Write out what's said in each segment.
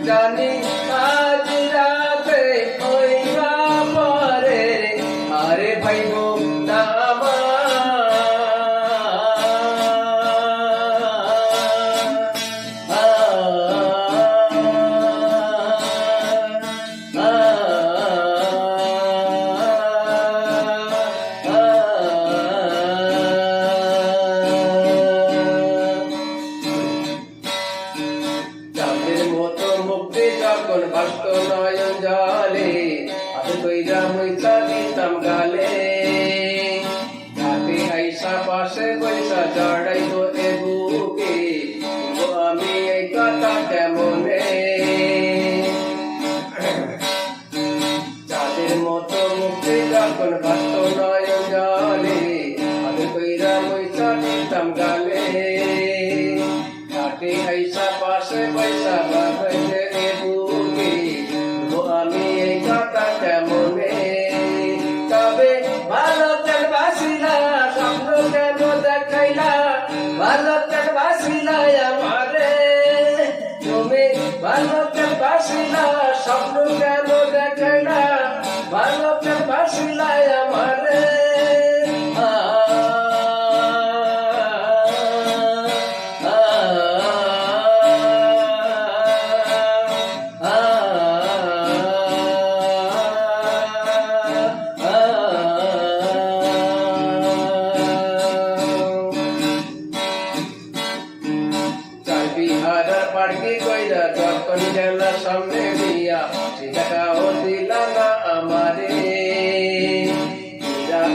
জানি আজ রাতে হইবা পরে আরে ভাইব না যখন বাস্ত নয়ন জলে আমি কইরা মইতা দিতাম গালে হাতে আইসা পাশে বৈশা জড়াই তো এ বুকে আমি এই কথা কেমনে চাঁদের মতো মুক্তি যখন বাস্ত নয়ন জলে আমি কইরা মইতা দিতাম গালে হাতে আইসা পাশে বৈশা বাবাইতে আমি এই কথা কেমনে তবে ভালো কেন বাসিলা স্বপ্ন কেন দেখাইলা ভালো কেন বাসিলা আমারে তুমি ভালো কেন বাসিলা স্বপ্ন কেন দেখাইলা ভালো কেন বাসিলা আমারে পাড়কি কইরা যখন গেল সামনে দিয়া সেটাও দিলা না আমারে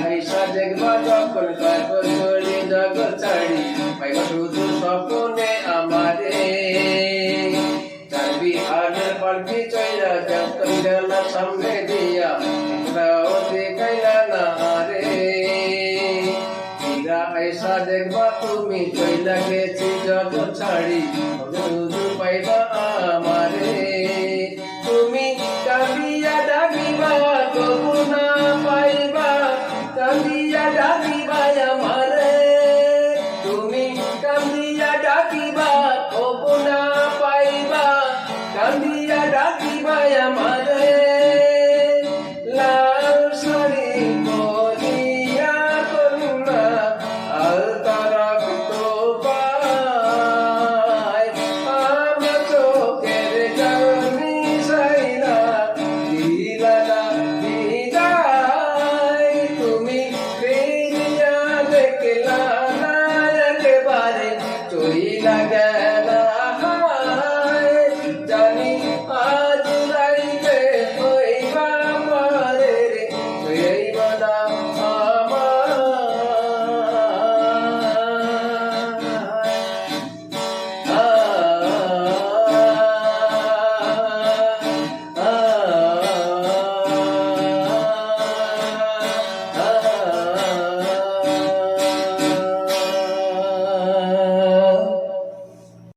আইসা দেখবা যখন কাগজ চড়ি জগৎ ছাড়ি পাইবা শুধু স্বপ্নে আমারে চারবি হারের পাড়কি চইরা যখন গেল সামনে দিয়া সেটাও দেখাইলা না রে আইসা দেখবা তুমি চইলা গেছি জগৎ ছাড়ি শুধু পাইবা আমারে তুমি কাঁদিয়া ডাকিবা তবু না পাইবা কাঁদিয়া ডাকিবা আমারে তুমি কাঁদিয়া ডাকিবা তবু না পাইবা কাঁদিয়া ডাকিবা আমার